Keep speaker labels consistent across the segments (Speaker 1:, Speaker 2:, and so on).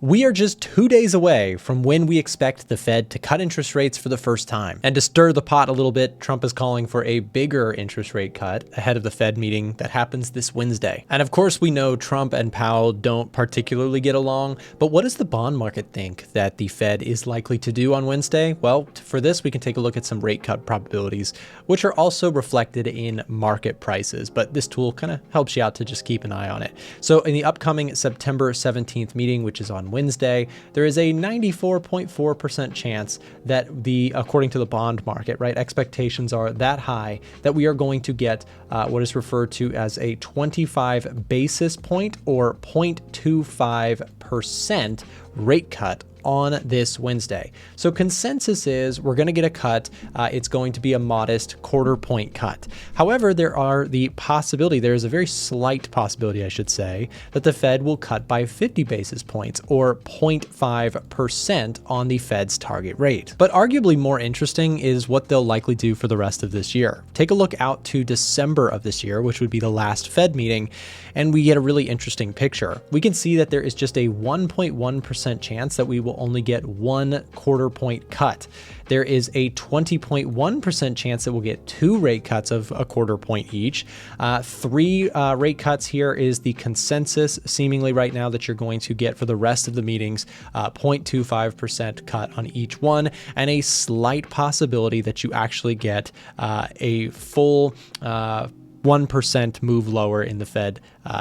Speaker 1: We are just 2 days away from when we expect the Fed to cut interest rates for the first time. And to stir the pot a little bit, Trump is calling for a bigger interest rate cut ahead of the Fed meeting that happens this Wednesday. And of course, we know Trump and Powell don't particularly get along, but what does the bond market think that the Fed is likely to do on Wednesday? Well, for this, we can take a look at some rate cut probabilities, which are also reflected in market prices. But this tool kind of helps you out to just keep an eye on it. So in the upcoming September 17th meeting, which is on Wednesday, there is a 94.4% chance that according to the bond market, right, expectations are that high that we are going to get what is referred to as a 25 basis point or 0.25% rate cut on this Wednesday. So consensus is we're going to get a cut. It's going to be a modest 1/4 point cut. However, there is a very slight possibility, I should say, that the Fed will cut by 50 basis points or 0.5% on the Fed's target rate. But arguably more interesting is what they'll likely do for the rest of this year. Take a look out to December of this year, which would be the last Fed meeting, and we get a really interesting picture. We can see that there is just a 1.1% chance that we will only get 1/4 point cut. There is a 20.1% chance that we'll get 2 rate cuts of a 1/4 point each. 3 rate cuts here is the consensus seemingly right now that you're going to get for the rest of the meetings, 0.25% cut on each one, and a slight possibility that you actually get a full 1% move lower in the Fed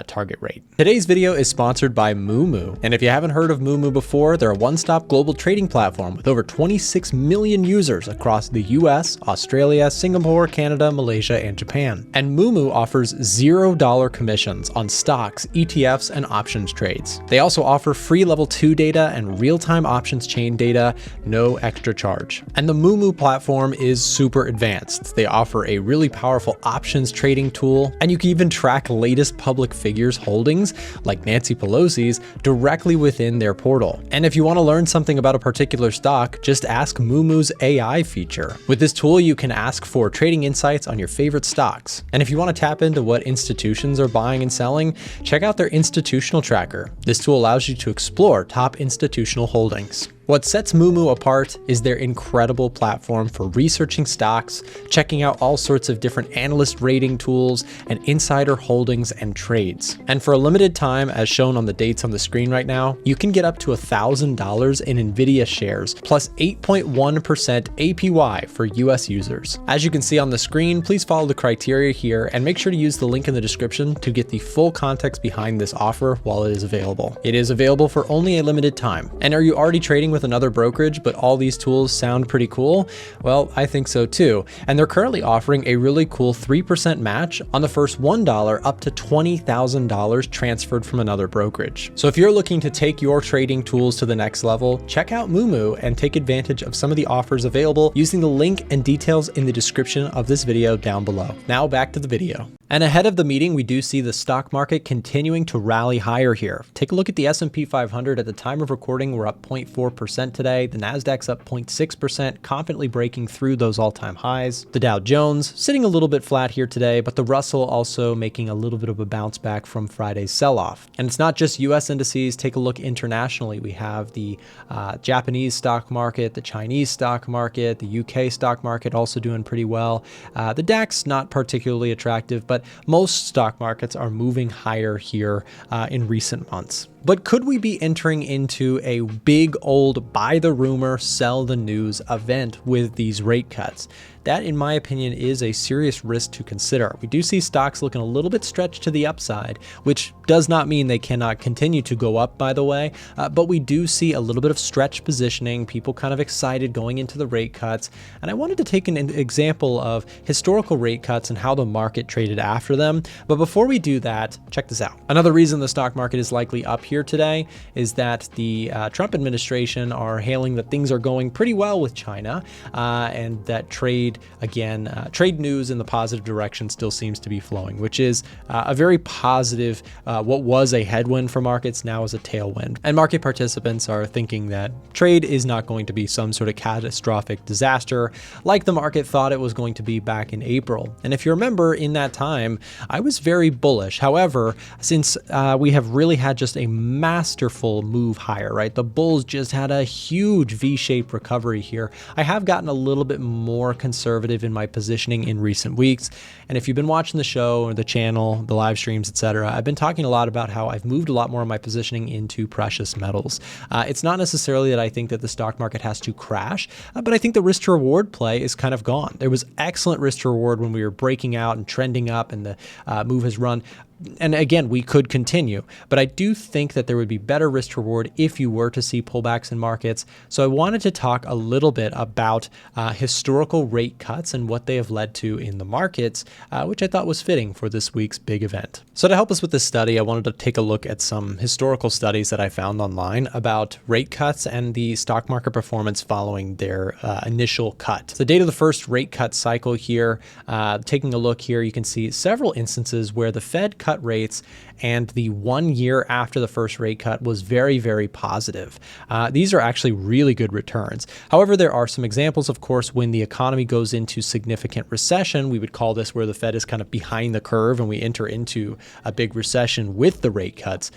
Speaker 1: target rate. Today's video is sponsored by Moomoo. And if you haven't heard of Moomoo before, they're a one-stop global trading platform with over 26 million users across the US, Australia, Singapore, Canada, Malaysia, and Japan. And Moomoo offers $0 commissions on stocks, ETFs, and options trades. They also offer free level 2 data and real-time options chain data, no extra charge. And the Moomoo platform is super advanced. They offer a really powerful options trading tool, and you can even track latest public figures holdings like Nancy Pelosi's directly within their portal. And if you want to learn something about a particular stock, just ask Moomoo's AI feature. With this tool, you can ask for trading insights on your favorite stocks. And if you want to tap into what institutions are buying and selling, check out their institutional tracker. This tool allows you to explore top institutional holdings. What sets Moomoo apart is their incredible platform for researching stocks, checking out all sorts of different analyst rating tools, and insider holdings and trades. And for a limited time, as shown on the dates on the screen right now, you can get up to $1,000 in NVIDIA shares, plus 8.1% APY for US users. As you can see on the screen, please follow the criteria here and make sure to use the link in the description to get the full context behind this offer while it is available. It is available for only a limited time. And are you already trading with another brokerage, but all these tools sound pretty cool? Well, I think so too. And they're currently offering a really cool 3% match on the first $1 up to $20,000 transferred from another brokerage. So if you're looking to take your trading tools to the next level, check out Moomoo and take advantage of some of the offers available using the link and details in the description of this video down below. Now back to the video. And ahead of the meeting, we do see the stock market continuing to rally higher here. Take a look at the S&P 500. At the time of recording, we're up 0.4% today. The Nasdaq's up 0.6%, confidently breaking through those all-time highs. The Dow Jones sitting a little bit flat here today, but the Russell also making a little bit of a bounce back from Friday's sell-off. And it's not just US indices. Take a look internationally. We have the Japanese stock market, the Chinese stock market, the UK stock market also doing pretty well. The DAX not particularly attractive, but most stock markets are moving higher here in recent months. But could we be entering into a big old buy the rumor, sell the news event with these rate cuts? That, in my opinion, is a serious risk to consider. We do see stocks looking a little bit stretched to the upside, which does not mean they cannot continue to go up, by the way, but we do see a little bit of stretch positioning, people kind of excited going into the rate cuts. And I wanted to take an example of historical rate cuts and how the market traded after them. But before we do that, check this out. Another reason the stock market is likely up here today is that the Trump administration are hailing that things are going pretty well with China and that trade trade, again, trade news in the positive direction still seems to be flowing, which is a very positive, what was a headwind for markets now is a tailwind. And market participants are thinking that trade is not going to be some sort of catastrophic disaster like the market thought it was going to be back in April. And if you remember, in that time, I was very bullish. However, since we have really had just a masterful move higher, right? The bulls just had a huge V-shaped recovery here. I have gotten a little bit more conservative in my positioning in recent weeks. And if you've been watching the show or the channel, the live streams, etc., I've been talking a lot about how I've moved a lot more of my positioning into precious metals. It's not necessarily that I think that the stock market has to crash, but I think the risk to reward play is kind of gone. There was excellent risk to reward when we were breaking out and trending up, and the move has run. And again, we could continue, but I do think that there would be better risk to reward if you were to see pullbacks in markets. So I wanted to talk a little bit about historical rate cuts and what they have led to in the markets, which I thought was fitting for this week's big event. So to help us with this study, I wanted to take a look at some historical studies that I found online about rate cuts and the stock market performance following their initial cut. So the date of the first rate cut cycle here, taking a look here, you can see several instances where the Fed cut rates and the 1 year after the first rate cut was very, very positive. These are actually really good returns. However, there are some examples, of course, when the economy goes into significant recession. We would call this where the Fed is kind of behind the curve and we enter into a big recession with the rate cuts.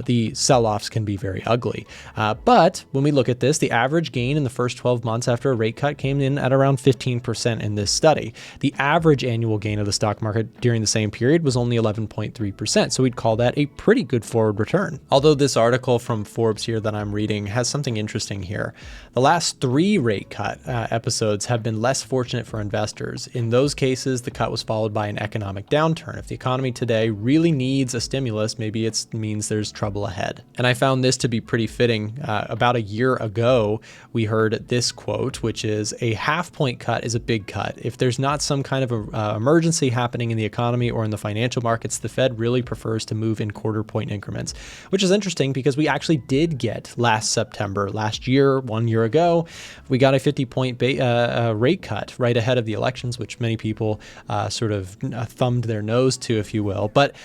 Speaker 1: The sell-offs can be very ugly. But when we look at this, the average gain in the first 12 months after a rate cut came in at around 15% in this study. The average annual gain of the stock market during the same period was only 11.3%. So we'd call that a pretty good forward return. Although this article from Forbes here that I'm reading has something interesting here. The last 3 rate cut episodes have been less fortunate for investors. In those cases, the cut was followed by an economic downturn. If the economy today really needs a stimulus, maybe it means there's trouble ahead. And I found this to be pretty fitting. About a year ago, we heard this quote, which is, "A half-point cut is a big cut. If there's not some kind of emergency happening in the economy or in the financial markets, the Fed really prefers to move in quarter-point increments," which is interesting because we actually did get last September, last year, 1 year ago, we got a 50-point rate cut right ahead of the elections, which many people sort of thumbed their nose to, if you will. But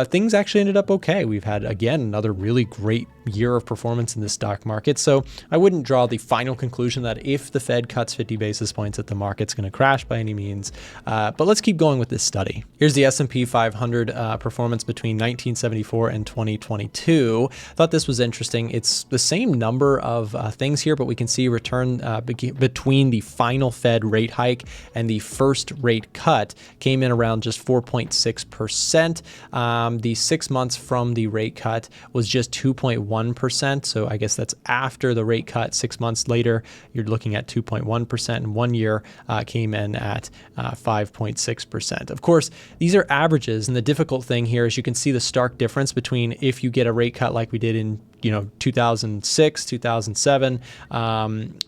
Speaker 1: things actually ended up okay. We've had, again, another really great year of performance in the stock market. So I wouldn't draw the final conclusion that if the Fed cuts 50 basis points that the market's going to crash by any means. But let's keep going with this study. Here's the S&P 500 performance between 1974 and 2022. Thought this was interesting. It's the same number of things here, but we can see return between the final Fed rate hike and the first rate cut came in around just 4.6%. The 6 months from the rate cut was just 2.1%. So I guess that's after the rate cut. 6 months later, you're looking at 2.1%, and 1 year came in at 5.6%. Of course, these are averages, and the difficult thing here is you can see the stark difference between if you get a rate cut like we did in 2006, 2007,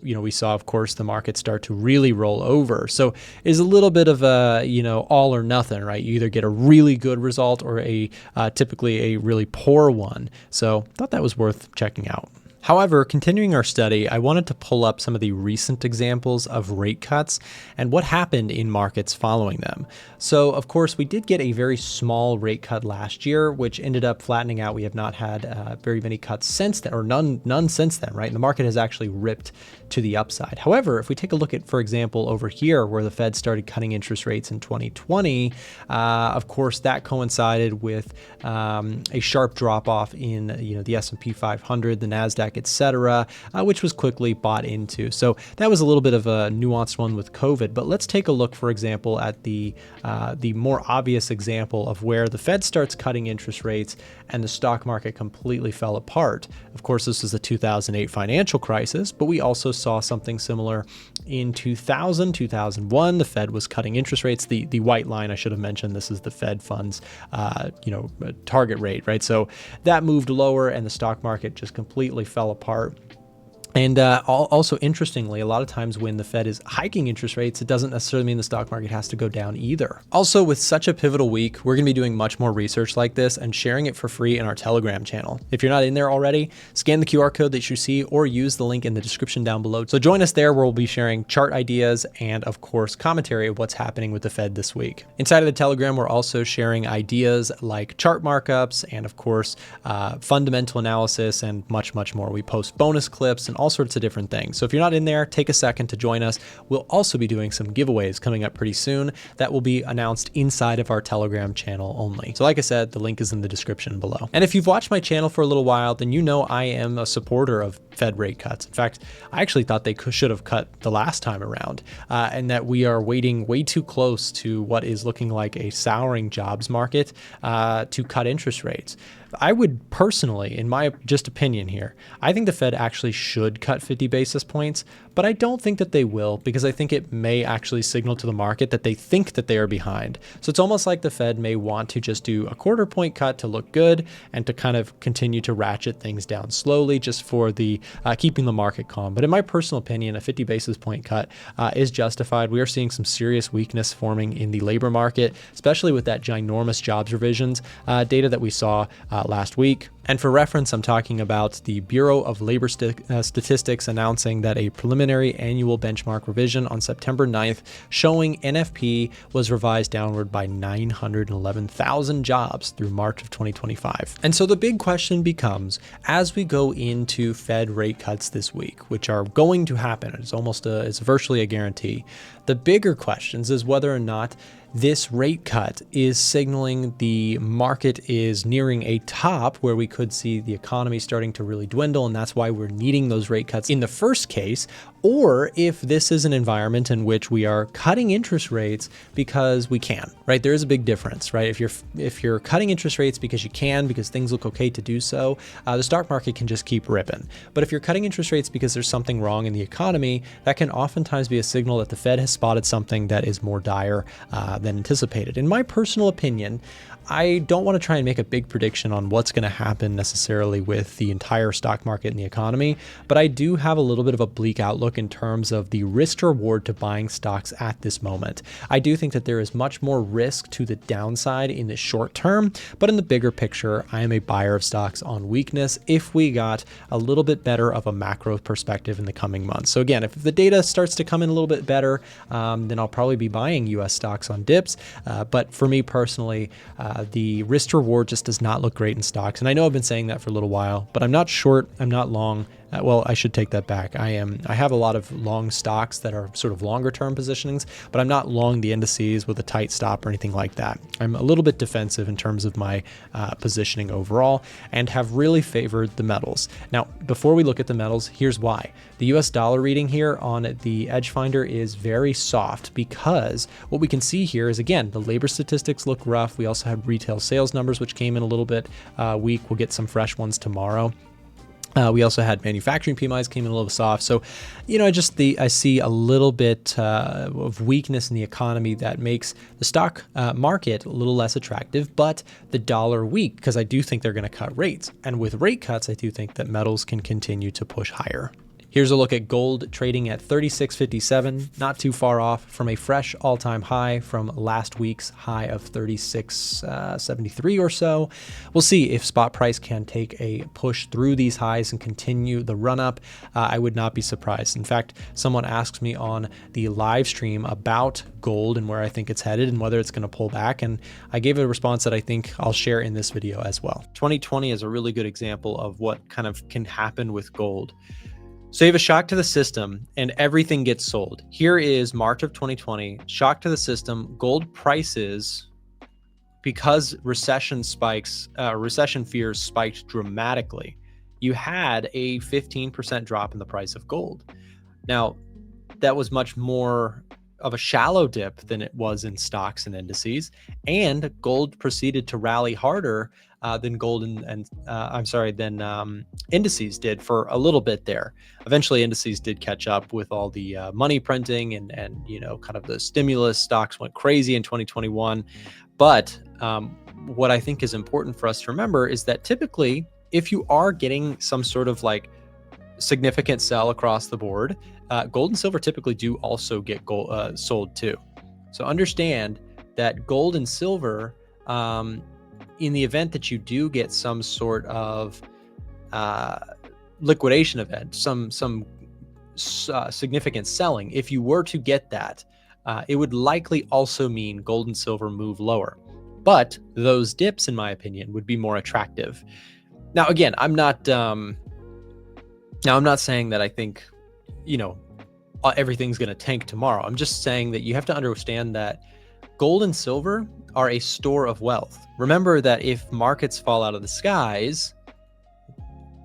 Speaker 1: we saw, of course, the market start to really roll over. So it's a little bit of a, all or nothing, right? You either get a really good result or typically a really poor one. So I thought that was worth checking out. However, continuing our study, I wanted to pull up some of the recent examples of rate cuts and what happened in markets following them. So, of course, we did get a very small rate cut last year, which ended up flattening out. We have not had very many cuts since then, or none since then, right? And the market has actually ripped to the upside. However, if we take a look at, for example, over here where the Fed started cutting interest rates in 2020, of course, that coincided with a sharp drop off in the S&P 500, the NASDAQ, etc., which was quickly bought into. So that was a little bit of a nuanced one with COVID. But let's take a look, for example, at the more obvious example of where the Fed starts cutting interest rates and the stock market completely fell apart. Of course, this was the 2008 financial crisis, but we also saw something similar in 2000, 2001. The Fed was cutting interest rates. The white line, I should have mentioned, this is the Fed funds, target rate, right? So that moved lower and the stock market just completely fell apart. And also, interestingly, a lot of times when the Fed is hiking interest rates, it doesn't necessarily mean the stock market has to go down either. Also, with such a pivotal week, we're going to be doing much more research like this and sharing it for free in our Telegram channel. If you're not in there already, scan the QR code that you see or use the link in the description down below. So join us there where we'll be sharing chart ideas and, of course, commentary of what's happening with the Fed this week. Inside of the Telegram, we're also sharing ideas like chart markups and, of course, fundamental analysis and much, much more. We post bonus clips and all sorts of different things. So if you're not in there, take a second to join us. We'll also be doing some giveaways coming up pretty soon that will be announced inside of our Telegram channel only. So like I said, the link is in the description below. And if you've watched my channel for a little while, then you know I am a supporter of Fed rate cuts. In fact, I actually thought they should have cut the last time around, and that we are waiting way too close to what is looking like a souring jobs market to cut interest rates. I would personally, in my just opinion here, I think the Fed actually should cut 50 basis points, but I don't think that they will, because I think it may actually signal to the market that they think that they are behind. So it's almost like the Fed may want to just do a quarter point cut to look good and to kind of continue to ratchet things down slowly just for the keeping the market calm. But in my personal opinion, a 50 basis point cut is justified. We are seeing some serious weakness forming in the labor market, especially with that ginormous jobs revisions data that we saw last week. And for reference, I'm talking about the Bureau of Labor Statistics announcing that a preliminary annual benchmark revision on September 9th showing NFP was revised downward by 911,000 jobs through March of 2025. And so the big question becomes, as we go into Fed rate cuts this week, which are going to happen, it's virtually a guarantee. The bigger questions is whether or not this rate cut is signaling the market is nearing a top where we could see the economy starting to really dwindle, and that's why we're needing those rate cuts in the first case, or if this is an environment in which we are cutting interest rates because we can, right? There is a big difference, right? If you're cutting interest rates because you can, because things look okay to do so, the stock market can just keep ripping. But if you're cutting interest rates because there's something wrong in the economy, that can oftentimes be a signal that the Fed has spotted something that is more dire than anticipated. In my personal opinion, I don't want to try and make a big prediction on what's going to happen necessarily with the entire stock market and the economy, but I do have a little bit of a bleak outlook in terms of the risk to reward to buying stocks at this moment. I do think that there is much more risk to the downside in the short term, but in the bigger picture, I am a buyer of stocks on weakness if we got a little bit better of a macro perspective in the coming months. So again, if the data starts to come in a little bit better, then I'll probably be buying US stocks on dips. But for me personally, the risk to reward just does not look great in stocks. And I know I've been saying that for a little while, but I'm not short, I'm not long. Well, I should take that back. I have a lot of long stocks that are sort of longer term positionings, but I'm not long the indices with a tight stop or anything like that. I'm a little bit defensive in terms of my positioning overall and have really favored the metals. Now, before we look at the metals, here's why. The US dollar reading here on the Edge Finder is very soft because what we can see here is, again, the labor statistics look rough. We also had retail sales numbers, which came in a little bit weak. We'll get some fresh ones tomorrow. We also had manufacturing PMIs came in a little soft. So, I see a little bit of weakness in the economy that makes the stock market a little less attractive, but the dollar weak because I do think they're going to cut rates. And with rate cuts, I do think that metals can continue to push higher. Here's a look at gold trading at $36.57, not too far off from a fresh all-time high from last week's high of $36.73 or so. We'll see if spot price can take a push through these highs and continue the run up. I would not be surprised. In fact, someone asked me on the live stream about gold and where I think it's headed and whether it's going to pull back, and I gave a response that I think I'll share in this video as well. 2020 is a really good example of what kind of can happen with gold. So you have a shock to the system and everything gets sold. Here is March of 2020, shock to the system, gold prices, because recession fears spiked dramatically. You had a 15% drop in the price of gold. Now, that was much more of a shallow dip than it was in stocks and indices, and gold proceeded to rally harder than indices did for a little bit there. Eventually, indices did catch up with all the money printing and kind of the stimulus. Stocks went crazy in 2021. But what I think is important for us to remember is that typically, if you are getting some sort of significant sell across the board, gold and silver typically do also get sold too. So understand that gold and silver, in the event that you do get some sort of liquidation event, some significant selling, if you were to get that, it would likely also mean gold and silver move lower. But those dips, in my opinion, would be more attractive. Now, again, I'm not saying that I think, everything's going to tank tomorrow. I'm just saying that you have to understand that gold and silver are a store of wealth. Remember that if markets fall out of the skies,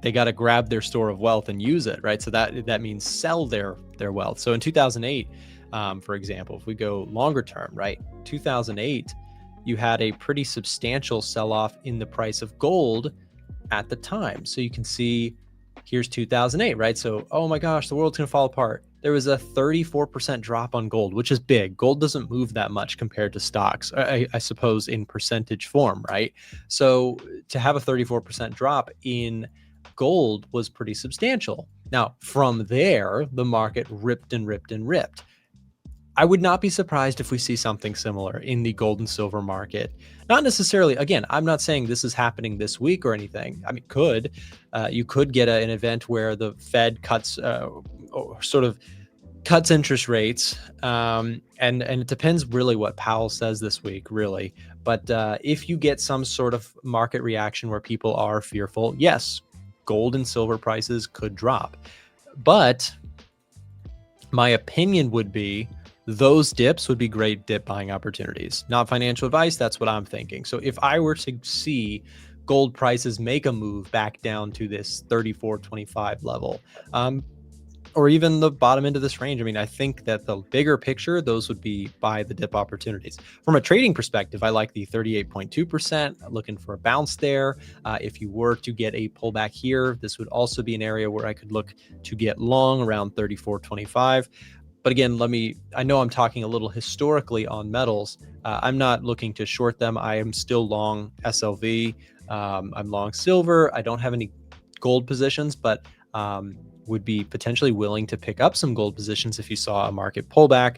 Speaker 1: they got to grab their store of wealth and use it, right? So that means sell their wealth. So in 2008, for example, if we go longer term, right? 2008, you had a pretty substantial sell-off in the price of gold at the time. So you can see here's 2008, right? So, oh my gosh, the world's gonna fall apart. There was a 34% drop on gold, which is big. Gold doesn't move that much compared to stocks, I suppose, in percentage form, right? So to have a 34% drop in gold was pretty substantial. Now, from there, the market ripped and ripped and ripped. I would not be surprised if we see something similar in the gold and silver market. Not necessarily, again, I'm not saying this is happening this week or anything. I mean, you could get an event where the Fed cuts or sort of cuts interest rates. And it depends really what Powell says this week, really. But if you get some sort of market reaction where people are fearful, yes, gold and silver prices could drop. But my opinion would be those dips would be great dip buying opportunities. Not financial advice, that's what I'm thinking. So if I were to see gold prices make a move back down to this 34.25 level, or even the bottom end of this range, I mean, I think that the bigger picture, those would be buy the dip opportunities. From a trading perspective, I like the 38.2%, looking for a bounce there. If you were to get a pullback here, this would also be an area where I could look to get long around 34.25. But again, I know I'm talking a little historically on metals. I'm not looking to short them. I am still long SLV. I'm long silver. I don't have any gold positions, but would be potentially willing to pick up some gold positions if you saw a market pullback.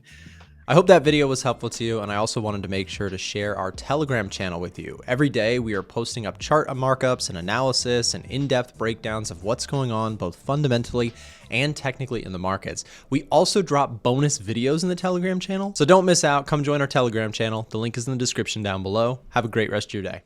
Speaker 1: I hope that video was helpful to you, and I also wanted to make sure to share our Telegram channel with you. Every day we are posting up chart markups and analysis and in-depth breakdowns of what's going on both fundamentally and technically in the markets. We also drop bonus videos in the Telegram channel, so don't miss out. Come join our Telegram channel. The link is in the description down below. Have a great rest of your day.